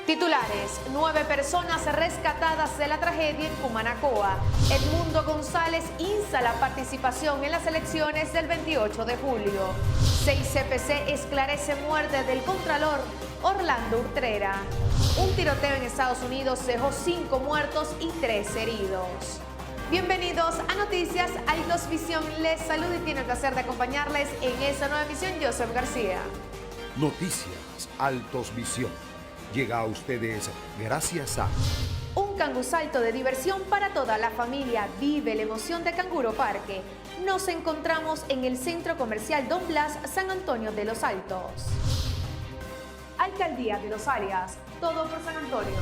Titulares: 9 personas rescatadas de la tragedia en Cumanacoa. Edmundo González insta la participación en las elecciones del 28 de julio. 6CPC esclarece muerte del contralor Orlando Utrera. Un tiroteo en Estados Unidos dejó 5 muertos y 3 heridos. Bienvenidos a Noticias Altos Visión. Les saludo y tiene el placer de acompañarles en esta nueva emisión Joseph García. Noticias Altos Visión. Llega a ustedes gracias a un cangusalto de diversión para toda la familia. Vive la emoción de Canguro Parque. Nos encontramos en el Centro Comercial Don Blas, San Antonio de los Altos. Alcaldía de Los Arias, todo por San Antonio.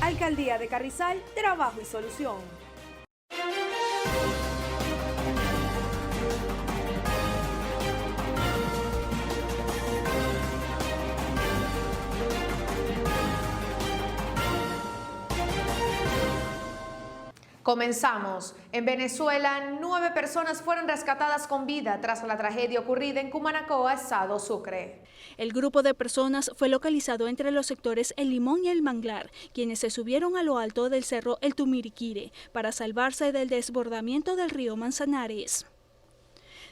Alcaldía de Carrizal, trabajo y solución. Comenzamos. En Venezuela, 9 personas fueron rescatadas con vida tras la tragedia ocurrida en Cumanacoa, estado Sucre. El grupo de personas fue localizado entre los sectores El Limón y El Manglar, quienes se subieron a lo alto del cerro El Tumiriquire para salvarse del desbordamiento del río Manzanares.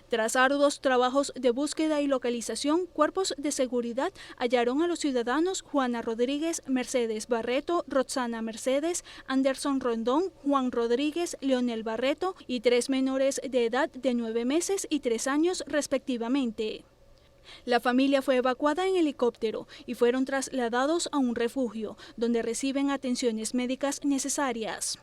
Tras arduos trabajos de búsqueda y localización, cuerpos de seguridad hallaron a los ciudadanos Juana Rodríguez, Mercedes Barreto, Roxana Mercedes, Anderson Rondón, Juan Rodríguez, Leonel Barreto y 3 menores de edad de 9 meses y 3 años respectivamente. La familia fue evacuada en helicóptero y fueron trasladados a un refugio, donde reciben atenciones médicas necesarias.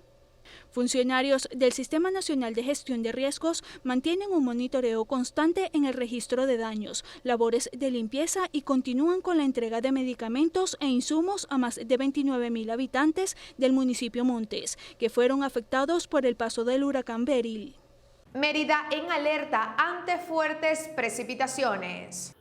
Funcionarios del Sistema Nacional de Gestión de Riesgos mantienen un monitoreo constante en el registro de daños, labores de limpieza y continúan con la entrega de medicamentos e insumos a más de 29.000 habitantes del municipio Montes, que fueron afectados por el paso del huracán Beryl. Mérida en alerta ante fuertes precipitaciones.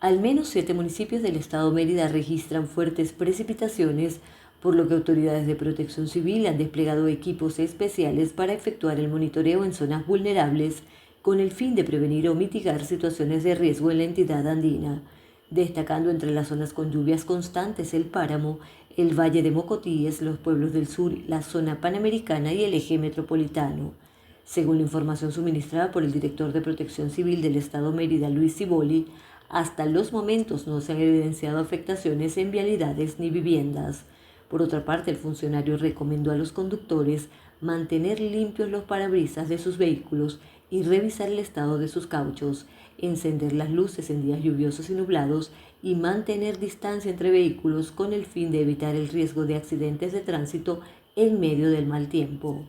Al menos 7 municipios del estado Mérida registran fuertes precipitaciones, por lo que autoridades de protección civil han desplegado equipos especiales para efectuar el monitoreo en zonas vulnerables con el fin de prevenir o mitigar situaciones de riesgo en la entidad andina, destacando entre las zonas con lluvias constantes el Páramo, el Valle de Mocotíes, los pueblos del sur, la zona panamericana y el eje metropolitano. Según la información suministrada por el director de Protección Civil del estado Mérida, Luis Ciboli, hasta los momentos no se han evidenciado afectaciones en vialidades ni viviendas. Por otra parte, el funcionario recomendó a los conductores mantener limpios los parabrisas de sus vehículos y revisar el estado de sus cauchos, encender las luces en días lluviosos y nublados y mantener distancia entre vehículos con el fin de evitar el riesgo de accidentes de tránsito en medio del mal tiempo.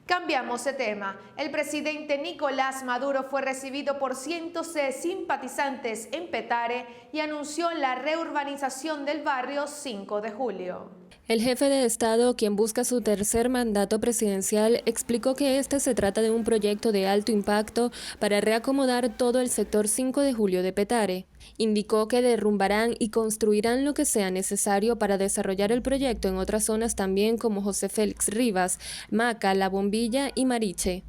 Cambiamos de tema. El presidente Nicolás Maduro fue recibido por cientos de simpatizantes en Petare y anunció la reurbanización del barrio 5 de julio. El jefe de Estado, quien busca su tercer mandato presidencial, explicó que este se trata de un proyecto de alto impacto para reacomodar todo el sector 5 de julio de Petare. Indicó que derrumbarán y construirán lo que sea necesario para desarrollar el proyecto en otras zonas también como José Félix Rivas, Maca, La Bombilla y Mariche.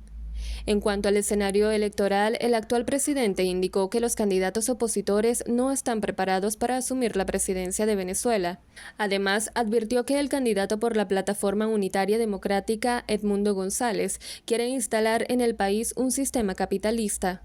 En cuanto al escenario electoral, el actual presidente indicó que los candidatos opositores no están preparados para asumir la presidencia de Venezuela. Además, advirtió que el candidato por la Plataforma Unitaria Democrática, Edmundo González, quiere instalar en el país un sistema capitalista.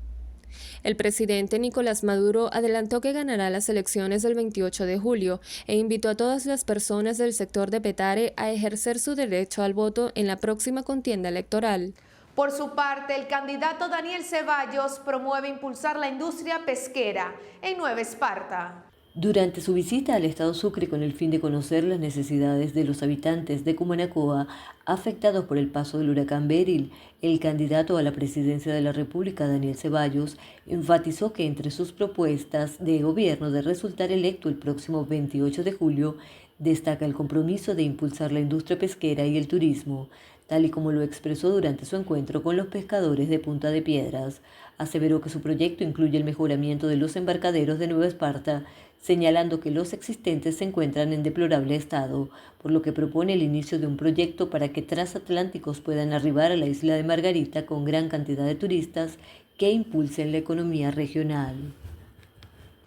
El presidente Nicolás Maduro adelantó que ganará las elecciones del 28 de julio e invitó a todas las personas del sector de Petare a ejercer su derecho al voto en la próxima contienda electoral. Por su parte, el candidato Daniel Ceballos promueve impulsar la industria pesquera en Nueva Esparta. Durante su visita al estado Sucre con el fin de conocer las necesidades de los habitantes de Cumanacoa afectados por el paso del huracán Beryl, el candidato a la presidencia de la República, Daniel Ceballos, enfatizó que entre sus propuestas de gobierno de resultar electo el próximo 28 de julio, destaca el compromiso de impulsar la industria pesquera y el turismo, tal y como lo expresó durante su encuentro con los pescadores de Punta de Piedras. Aseveró que su proyecto incluye el mejoramiento de los embarcaderos de Nueva Esparta, señalando que los existentes se encuentran en deplorable estado, por lo que propone el inicio de un proyecto para que transatlánticos puedan arribar a la isla de Margarita con gran cantidad de turistas que impulsen la economía regional.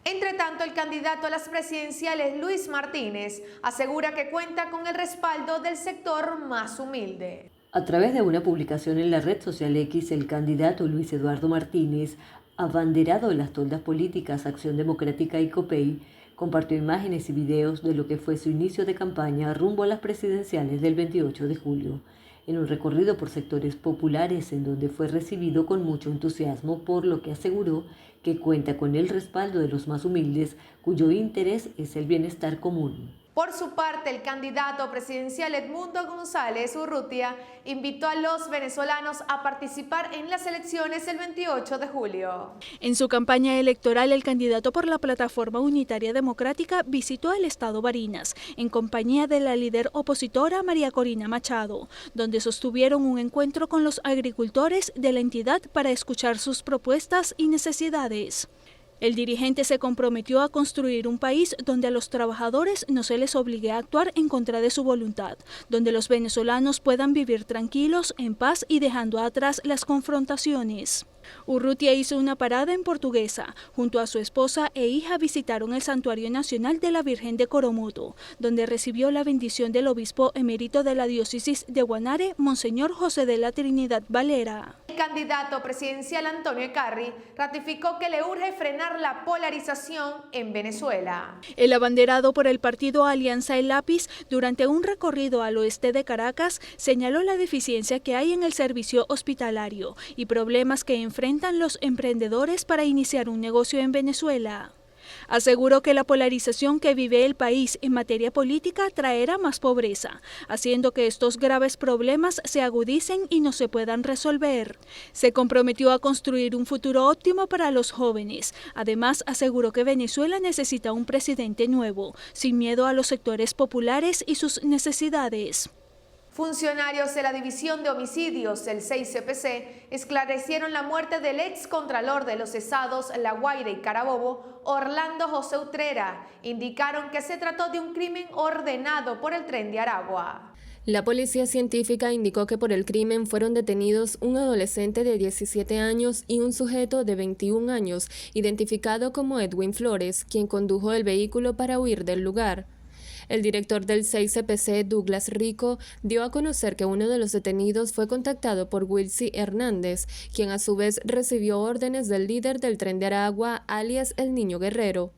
Entre tanto, el candidato a las presidenciales, Luis Martínez, asegura que cuenta con el respaldo del sector más humilde. A través de una publicación en la red social X, el candidato Luis Eduardo Martínez, abanderado de las toldas políticas Acción Democrática y COPEI, compartió imágenes y videos de lo que fue su inicio de campaña rumbo a las presidenciales del 28 de julio, en un recorrido por sectores populares en donde fue recibido con mucho entusiasmo, por lo que aseguró que cuenta con el respaldo de los más humildes, cuyo interés es el bienestar común. Por su parte, el candidato presidencial Edmundo González Urrutia invitó a los venezolanos a participar en las elecciones el 28 de julio. En su campaña electoral, el candidato por la Plataforma Unitaria Democrática visitó el estado Barinas, en compañía de la líder opositora María Corina Machado, donde sostuvieron un encuentro con los agricultores de la entidad para escuchar sus propuestas y necesidades. El dirigente se comprometió a construir un país donde a los trabajadores no se les obligue a actuar en contra de su voluntad, donde los venezolanos puedan vivir tranquilos, en paz y dejando atrás las confrontaciones. Urrutia hizo una parada en Portuguesa. Junto a su esposa e hija visitaron el Santuario Nacional de la Virgen de Coromoto, donde recibió la bendición del obispo emérito de la diócesis de Guanare, Monseñor José de la Trinidad Valera. El candidato presidencial Antonio Ecarri ratificó que le urge frenar la polarización en Venezuela. El abanderado por el partido Alianza El Lápiz, durante un recorrido al oeste de Caracas, señaló la deficiencia que hay en el servicio hospitalario y problemas que enfrentan los emprendedores para iniciar un negocio en Venezuela. Aseguró que la polarización que vive el país en materia política traerá más pobreza, haciendo que estos graves problemas se agudicen y no se puedan resolver. Se comprometió a construir un futuro óptimo para los jóvenes. Además, aseguró que Venezuela necesita un presidente nuevo, sin miedo a los sectores populares y sus necesidades. Funcionarios de la División de Homicidios, el 6CPC, esclarecieron la muerte del excontralor de los estados La Guaira y Carabobo, Orlando José Utrera. Indicaron que se trató de un crimen ordenado por el Tren de Aragua. La policía científica indicó que por el crimen fueron detenidos un adolescente de 17 años y un sujeto de 21 años, identificado como Edwin Flores, quien condujo el vehículo para huir del lugar. El director del 6CPC, Douglas Rico, dio a conocer que uno de los detenidos fue contactado por Wilcy Hernández, quien a su vez recibió órdenes del líder del Tren de Aragua, alias El Niño Guerrero.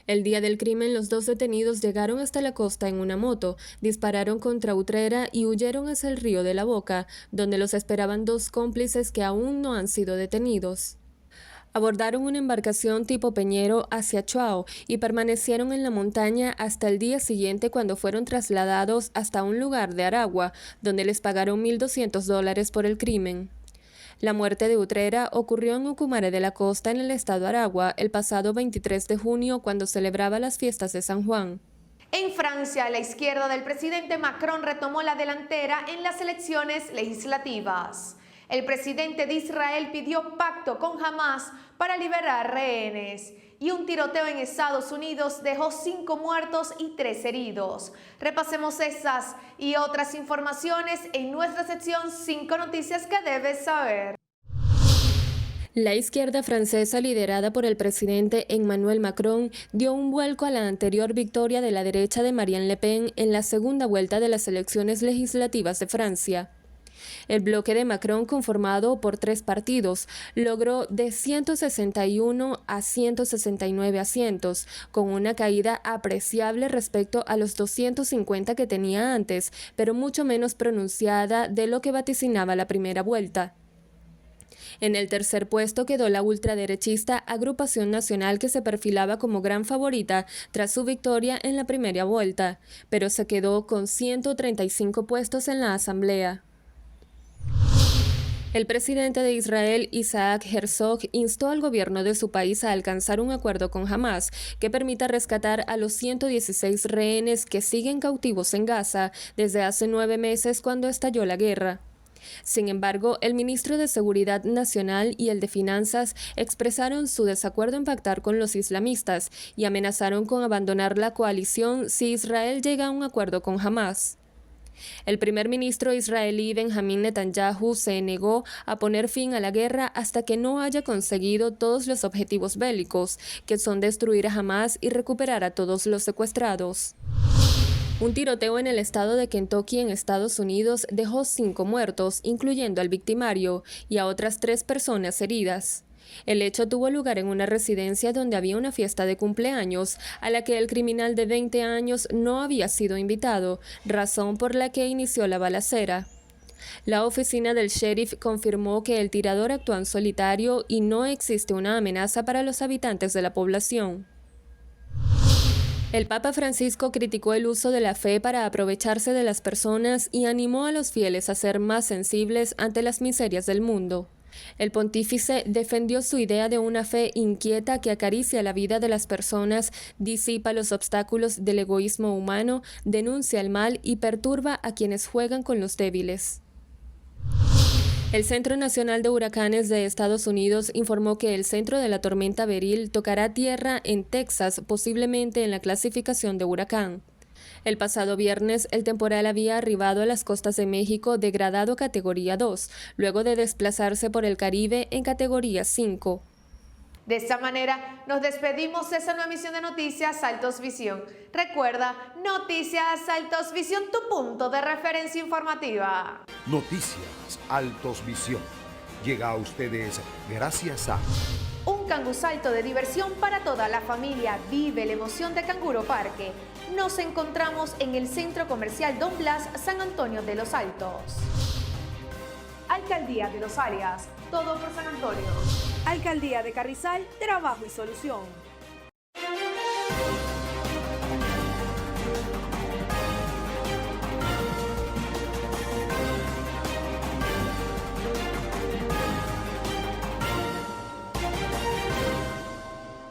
El día del crimen, los dos detenidos llegaron hasta la costa en una moto, dispararon contra Utrera y huyeron hacia el río de la Boca, donde los esperaban dos cómplices que aún no han sido detenidos. Abordaron una embarcación tipo peñero hacia Chuao y permanecieron en la montaña hasta el día siguiente, cuando fueron trasladados hasta un lugar de Aragua, donde les pagaron $1,200 por el crimen. La muerte de Utrera ocurrió en Ocumare de la Costa, en el estado Aragua, el pasado 23 de junio, cuando celebraba las fiestas de San Juan. En Francia, la izquierda del presidente Macron retomó la delantera en las elecciones legislativas. El presidente de Israel pidió pacto con Hamás para liberar rehenes, y un tiroteo en Estados Unidos dejó 5 muertos y 3 heridos. Repasemos esas y otras informaciones en nuestra sección 5 noticias que debes saber. La izquierda francesa, liderada por el presidente Emmanuel Macron, dio un vuelco a la anterior victoria de la derecha de Marine Le Pen en la segunda vuelta de las elecciones legislativas de Francia. El bloque de Macron, conformado por 3 partidos, logró de 161 a 169 asientos, con una caída apreciable respecto a los 250 que tenía antes, pero mucho menos pronunciada de lo que vaticinaba la primera vuelta. En el tercer puesto quedó la ultraderechista Agrupación Nacional, que se perfilaba como gran favorita tras su victoria en la primera vuelta, pero se quedó con 135 puestos en la asamblea. El presidente de Israel, Isaac Herzog, instó al gobierno de su país a alcanzar un acuerdo con Hamás que permita rescatar a los 116 rehenes que siguen cautivos en Gaza desde hace 9 meses, cuando estalló la guerra. Sin embargo, el ministro de Seguridad Nacional y el de Finanzas expresaron su desacuerdo en pactar con los islamistas y amenazaron con abandonar la coalición si Israel llega a un acuerdo con Hamás. El primer ministro israelí Benjamín Netanyahu se negó a poner fin a la guerra hasta que no haya conseguido todos los objetivos bélicos, que son destruir a Hamás y recuperar a todos los secuestrados. Un tiroteo en el estado de Kentucky, en Estados Unidos, dejó 5 muertos, incluyendo al victimario, y a otras 3 personas heridas. El hecho tuvo lugar en una residencia donde había una fiesta de cumpleaños, a la que el criminal de 20 años no había sido invitado, razón por la que inició la balacera. La oficina del sheriff confirmó que el tirador actuó en solitario y no existe una amenaza para los habitantes de la población. El Papa Francisco criticó el uso de la fe para aprovecharse de las personas y animó a los fieles a ser más sensibles ante las miserias del mundo. El pontífice defendió su idea de una fe inquieta que acaricia la vida de las personas, disipa los obstáculos del egoísmo humano, denuncia el mal y perturba a quienes juegan con los débiles. El Centro Nacional de Huracanes de Estados Unidos informó que el centro de la tormenta Beryl tocará tierra en Texas, posiblemente en la clasificación de huracán. El pasado viernes, el temporal había arribado a las costas de México degradado a categoría 2, luego de desplazarse por el Caribe en categoría 5. De esta manera, nos despedimos de esta nueva emisión de Noticias Altos Visión. Recuerda, Noticias Altos Visión, tu punto de referencia informativa. Noticias Altos Visión. Llega a ustedes gracias a... Un canguro salto de diversión para toda la familia. Vive la emoción de Canguro Parque. Nos encontramos en el Centro Comercial Don Blas, San Antonio de los Altos. Alcaldía de Los Arias, todo por San Antonio. Alcaldía de Carrizal, trabajo y solución.